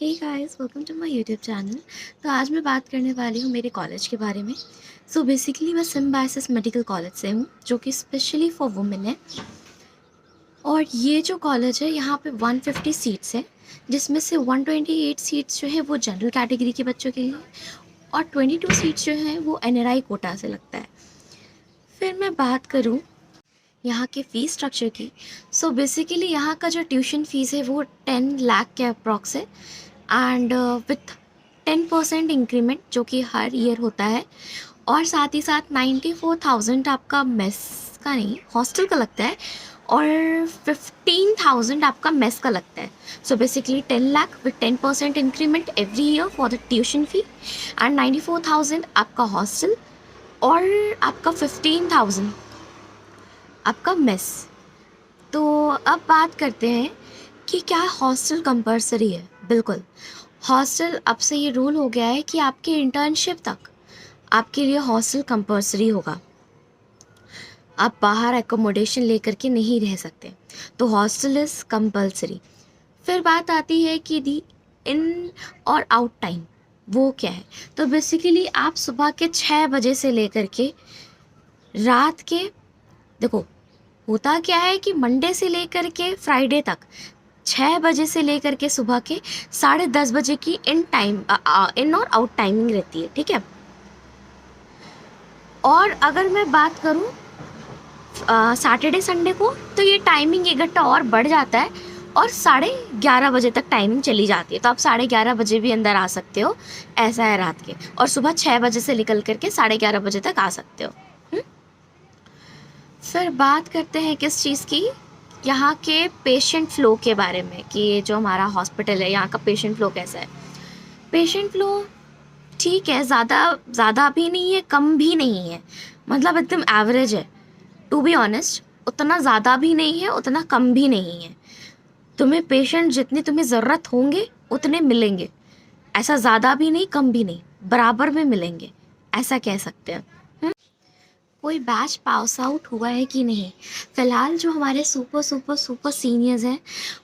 Hey guys, welcome to my YouTube channel. तो आज मैं बात करने वाली हूँ मेरे कॉलेज के बारे में। सो बेसिकली मैं सिम्बायोसिस मेडिकल कॉलेज से हूँ, जो कि स्पेशली फॉर वुमेन है। और ये जो कॉलेज है, यहाँ पे 150 सीट्स है, जिसमें से 128 सीट्स जो है वो जनरल कैटेगरी के बच्चों के लिए, और 22 सीट्स जो हैं वो एनआरआई कोटा से लगता है। फिर मैं बात करूँ यहाँ के फ़ीस स्ट्रक्चर की। सो बेसिकली यहाँ का जो ट्यूशन फ़ीस है वो 10 लाख के अप्रॉक्स है, एंड विथ 10% इंक्रीमेंट जो कि हर ईयर होता है। और साथ ही साथ 94,000 आपका मेस का नहीं, हॉस्टल का लगता है, और 15,000 आपका मेस का लगता है। So basically 10 lakh with 10% increment every year for the tuition fee, and 94,000 आपका हॉस्टल, और आपका 15,000 आपका मेस। तो अब बात करते हैं कि क्या हॉस्टल कंपल्सरी है। बिल्कुल, हॉस्टल अब से ये रूल हो गया है कि आपके इंटर्नशिप तक आपके लिए हॉस्टल कंपल्सरी होगा। आप बाहर एकोमोडेशन लेकर के नहीं रह सकते, तो हॉस्टल इज़ कंपल्सरी। फिर बात आती है कि दी इन और आउट टाइम वो क्या है। तो बेसिकली आप सुबह के 6 बजे से लेकर के रात के, देखो होता क्या है कि मंडे से लेकर के फ्राइडे तक 6 बजे से लेकर के सुबह के 10:30 बजे की इन और आउट टाइमिंग रहती है, ठीक है। और अगर मैं बात करूँ सैटरडे संडे को, तो ये टाइमिंग 1 घंटा और बढ़ जाता है, और 11:30 बजे तक टाइमिंग चली जाती है। तो आप 11:30 बजे भी अंदर आ सकते हो, ऐसा है रात के। और सुबह 6 बजे से निकल करके 11:30 बजे तक आ सकते हो। फिर बात करते हैं किस चीज़ की, यहाँ के पेशेंट फ़्लो के बारे में, कि ये जो हमारा हॉस्पिटल है यहाँ का पेशेंट फ़्लो कैसा है। पेशेंट फ़्लो ठीक है, ज़्यादा भी नहीं है, कम भी नहीं है, मतलब एकदम एवरेज है। टू बी ऑनेस्ट, उतना ज़्यादा भी नहीं है, उतना कम भी नहीं है। तुम्हें पेशेंट जितनी तुम्हें ज़रूरत होंगे उतने मिलेंगे, ऐसा ज़्यादा भी नहीं कम भी नहीं, बराबर में मिलेंगे, ऐसा कह सकते हैं। कोई बैच पास आउट हुआ है कि नहीं। फ़िलहाल जो हमारे सुपर सुपर सुपर सीनियर्स हैं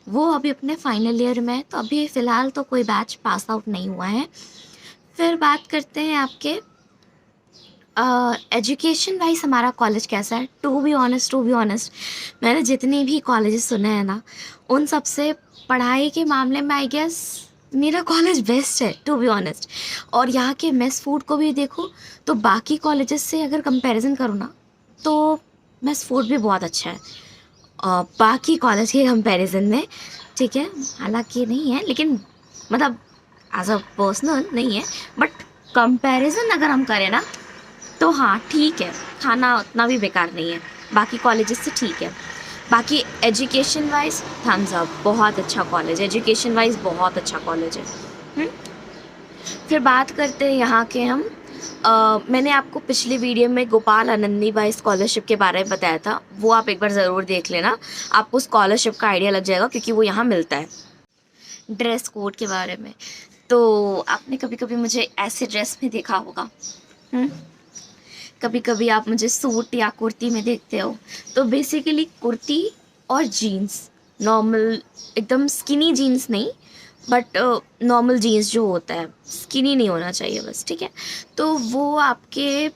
वो अभी अपने फाइनल ईयर में है, तो अभी फ़िलहाल तो कोई बैच पास आउट नहीं हुआ है। फिर बात करते हैं आपके एजुकेशन वाइज हमारा कॉलेज कैसा है। टू बी ऑनेस्ट, मैंने जितने भी कॉलेजेस सुने हैं ना, उन सब से पढ़ाई के मामले में आई गेस मेरा कॉलेज बेस्ट है, टू बी ऑनेस्ट। और यहाँ के मेस फूड को भी देखो तो बाकी कॉलेजेस से अगर कंपैरिजन करूँ ना, तो मेस फूड भी बहुत अच्छा है बाकी कॉलेज के कंपैरिजन में, ठीक है। हालांकि नहीं है, लेकिन मतलब एज अ पर्सनल नहीं है, बट कंपैरिजन अगर हम करें ना, तो हाँ ठीक है, खाना उतना भी बेकार नहीं है, बाकी कॉलेजेस से ठीक है। बाकी एजुकेशन वाइज थम्स अप, बहुत अच्छा कॉलेज, एजुकेशन वाइज बहुत अच्छा कॉलेज है। फिर बात करते हैं यहाँ के हम मैंने आपको पिछली वीडियो में गोपाल आनंदी बाई स्कॉलरशिप के बारे में बताया था, वो आप एक बार ज़रूर देख लेना, आपको स्कॉलरशिप का आइडिया लग जाएगा, क्योंकि वो यहाँ मिलता है। ड्रेस कोड के बारे में, तो आपने कभी कभी मुझे ऐसे ड्रेस में देखा होगा, कभी कभी आप मुझे सूट या कुर्ती में देखते हो। तो बेसिकली कुर्ती और जीन्स, नॉर्मल एकदम स्किनी जीन्स नहीं, बट नॉर्मल जीन्स जो होता है, स्किनी नहीं होना चाहिए बस, ठीक है। तो वो आपके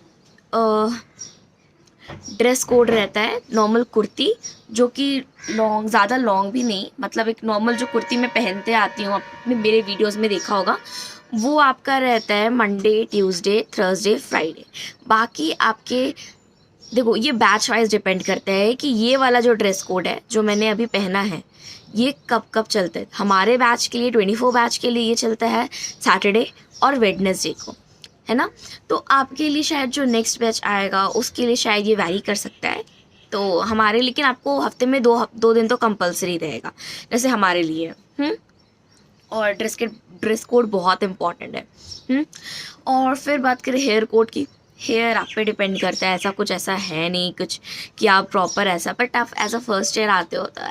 ड्रेस कोड रहता है। नॉर्मल कुर्ती जो कि लॉन्ग, ज़्यादा लॉन्ग भी नहीं, मतलब एक नॉर्मल जो कुर्ती मैं पहनते आती हूँ, आपने मेरे वीडियोस में देखा होगा, वो आपका रहता है मंडे, ट्यूसडे, थर्सडे, फ्राइडे। बाकी आपके देखो, ये बैच वाइज डिपेंड करता है कि ये वाला जो ड्रेस कोड है जो मैंने अभी पहना है, ये कब कब चलता है। हमारे बैच के लिए, 24 बैच के लिए ये चलता है सैटरडे और वेडनेसडे को, है ना। तो आपके लिए शायद जो नेक्स्ट बैच आएगा उसके लिए शायद ये वैरी कर सकता है। तो हमारे, लेकिन आपको हफ्ते में दो दिन तो कंपलसरी रहेगा, जैसे हमारे लिए। और ड्रेस कोड बहुत इम्पॉर्टेंट है। और फिर बात करें हेयर कोड की, हेयर आप पे डिपेंड करता है, ऐसा कुछ ऐसा है नहीं कुछ कि आप प्रॉपर ऐसा, बट आप एज अ फर्स्ट ईयर आते हो तो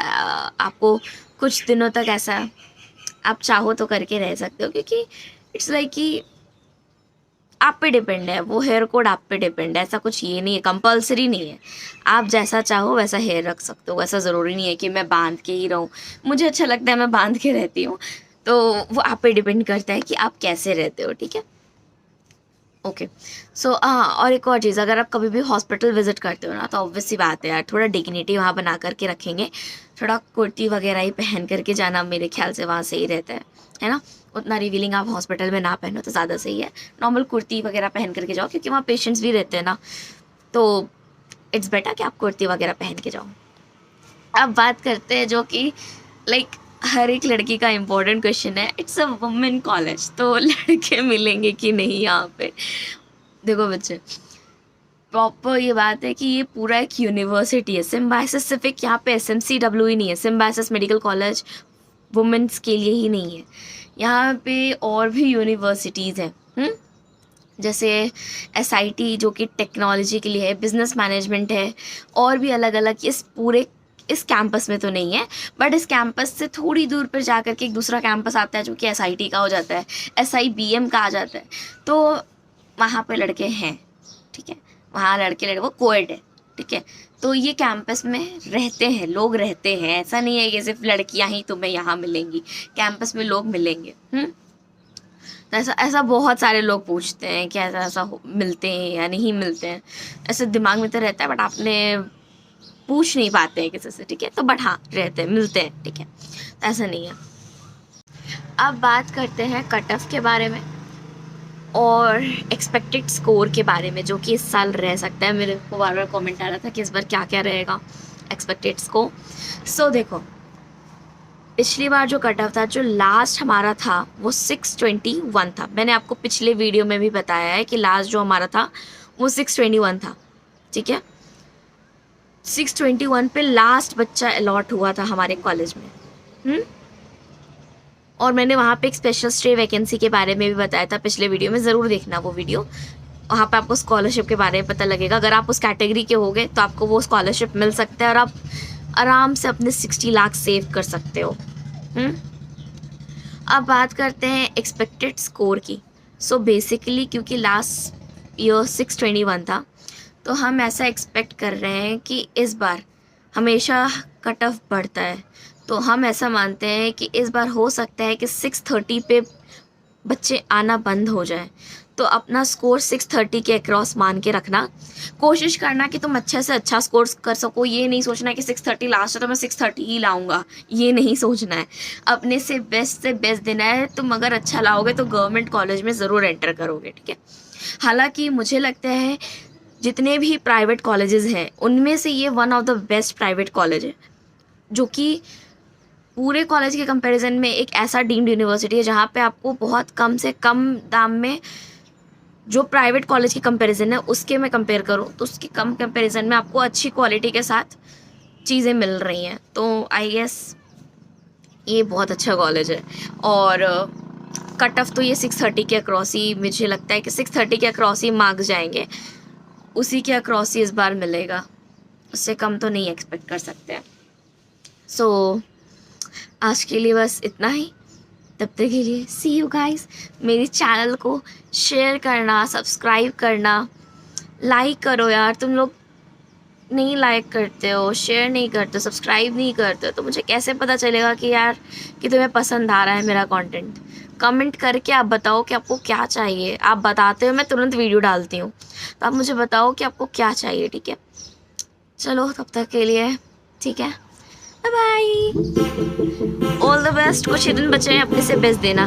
आपको कुछ दिनों तक ऐसा आप चाहो तो करके रह सकते हो, क्योंकि इट्स लाइक कि आप पे डिपेंड है, वो हेयर कोड आप पे डिपेंड है, ऐसा कुछ ये नहीं है, कंपलसरी नहीं है। आप जैसा चाहो वैसा हेयर रख सकते हो, ऐसा ज़रूरी नहीं है कि मैं बांध के ही रहूँ। मुझे अच्छा लगता है, मैं बांध के रहती हूँ, तो वो आप पे डिपेंड करता है कि आप कैसे रहते हो, ठीक है। ओके, सो और एक और चीज़, अगर आप कभी भी हॉस्पिटल विजिट करते हो ना, तो ऑब्वियस सी बात है यार, थोड़ा डिग्निटी वहाँ बना करके रखेंगे। थोड़ा कुर्ती वगैरह ही पहन करके जाना मेरे ख्याल से वहाँ सही रहता है ना। उतना रिवीलिंग आप हॉस्पिटल में ना पहनो तो ज़्यादा सही है। नॉर्मल कुर्ती वगैरह पहन करके जाओ, क्योंकि वहाँ पेशेंट्स भी रहते हैं ना, तो इट्स बेटर कि आप कुर्ती वगैरह पहन के जाओ। अब बात करते हैं जो कि लाइक हर एक लड़की का इम्पोर्टेंट क्वेश्चन है, इट्स अ वुमेन कॉलेज, तो लड़के मिलेंगे कि नहीं यहाँ पे। देखो बच्चे, प्रॉपर ये बात है कि ये पूरा एक यूनिवर्सिटी है, सिम्बायोसिस सिर्फ एक यहाँ पे SMCW ही नहीं है, सिम्बायोसिस मेडिकल कॉलेज वुमेन्स के लिए ही नहीं है, यहाँ पे और भी यूनिवर्सिटीज़ हैं। जैसे SIT जो कि टेक्नोलॉजी के लिए है, बिजनेस मैनेजमेंट है, और भी अलग अलग। इस कैंपस में तो नहीं है, बट इस कैंपस से थोड़ी दूर पर जा कर के एक दूसरा कैंपस आता है जो कि SIT का हो जाता है, SIBM का आ जाता है, तो वहाँ पे लड़के हैं, ठीक है। वहाँ लड़के वो कोएड है, ठीक है। तो ये कैंपस में रहते हैं, लोग रहते हैं, ऐसा नहीं है कि सिर्फ लड़कियाँ ही तुम्हें यहाँ मिलेंगी, कैंपस में लोग मिलेंगे। तो ऐसा बहुत सारे लोग पूछते हैं कि ऐसा मिलते हैं या नहीं मिलते हैं, ऐसे दिमाग में तो रहता है, बट आपने पूछ नहीं पाते हैं किसी से, ठीक है। तो बट हाँ, रहते हैं, मिलते हैं, ठीक है, तो ऐसा नहीं है। अब बात करते हैं कट ऑफ के बारे में और एक्सपेक्टेड स्कोर के बारे में, जो कि इस साल रह सकता है। मेरे को बार बार कमेंट आ रहा था कि इस बार क्या क्या रहेगा एक्सपेक्टेड स्कोर। सो देखो, पिछली बार जो कट ऑफ था, जो लास्ट हमारा था, वो 621 था। मैंने आपको पिछले वीडियो में भी बताया है कि लास्ट जो हमारा था वो 621 था, ठीक है। 621 पे लास्ट बच्चा अलॉट हुआ था हमारे कॉलेज में। और मैंने वहाँ पे एक स्पेशल स्टे वैकेंसी के बारे में भी बताया था पिछले वीडियो में, ज़रूर देखना वो वीडियो। वहाँ पे आपको स्कॉलरशिप के बारे में पता लगेगा। अगर आप उस कैटेगरी के होगे तो आपको वो स्कॉलरशिप मिल सकता है और आप आराम से अपने 60 लाख सेव कर सकते हो। अब बात करते हैं एक्सपेक्टेड स्कोर की। सो बेसिकली क्योंकि लास्ट ईयर 621 था, तो हम ऐसा एक्सपेक्ट कर रहे हैं कि इस बार हमेशा कट ऑफ बढ़ता है, तो हम ऐसा मानते हैं कि इस बार हो सकता है कि 630 पे बच्चे आना बंद हो जाए। तो अपना स्कोर 630 के अक्रॉस मान के रखना, कोशिश करना कि तुम अच्छे से अच्छा स्कोर कर सको। ये नहीं सोचना कि 630 लास्ट है तो मैं 630 ही लाऊंगा, ये नहीं सोचना है। अपने से बेस्ट देना है। तुम अगर अच्छा लाओगे तो गवर्नमेंट कॉलेज में ज़रूर एंटर करोगे, ठीक है। हालांकि मुझे लगता है जितने भी प्राइवेट कॉलेजेस हैं उनमें से ये one of the best private college है, जो कि पूरे कॉलेज के कंपैरिजन में एक ऐसा डीम्ड यूनिवर्सिटी है जहाँ पे आपको बहुत कम से कम दाम में, जो प्राइवेट कॉलेज की कंपैरिजन है उसके में कंपेयर करूँ तो उसकी कम कंपैरिजन में आपको अच्छी क्वालिटी के साथ चीज़ें मिल रही हैं। तो आई गेस ये बहुत अच्छा कॉलेज है। और कट ऑफ तो ये 630 के अक्रॉस ही, मुझे लगता है कि 630 के अक्रॉस ही मार्क्स जाएंगे, उसी के अक्रॉस ही इस बार मिलेगा, उससे कम तो नहीं एक्सपेक्ट कर सकते हैं। सो आज के लिए बस इतना ही। तब तक के लिए सी यू गाइस। मेरी चैनल को शेयर करना, सब्सक्राइब करना, लाइक करो यार। तुम लोग नहीं लाइक करते हो, शेयर नहीं करते हो, सब्सक्राइब नहीं करते हो, तो मुझे कैसे पता चलेगा कि यार कि तुम्हें पसंद आ रहा है मेरा कंटेंट। कमेंट करके आप बताओ कि आपको क्या चाहिए। आप बताते हो मैं तुरंत वीडियो डालती हूँ, तो आप मुझे बताओ कि आपको क्या चाहिए, ठीक है। चलो तब तक के लिए ठीक है, bye bye, all the best. कुछ ही दिन बचे हैं, अपने से बेस्ट देना।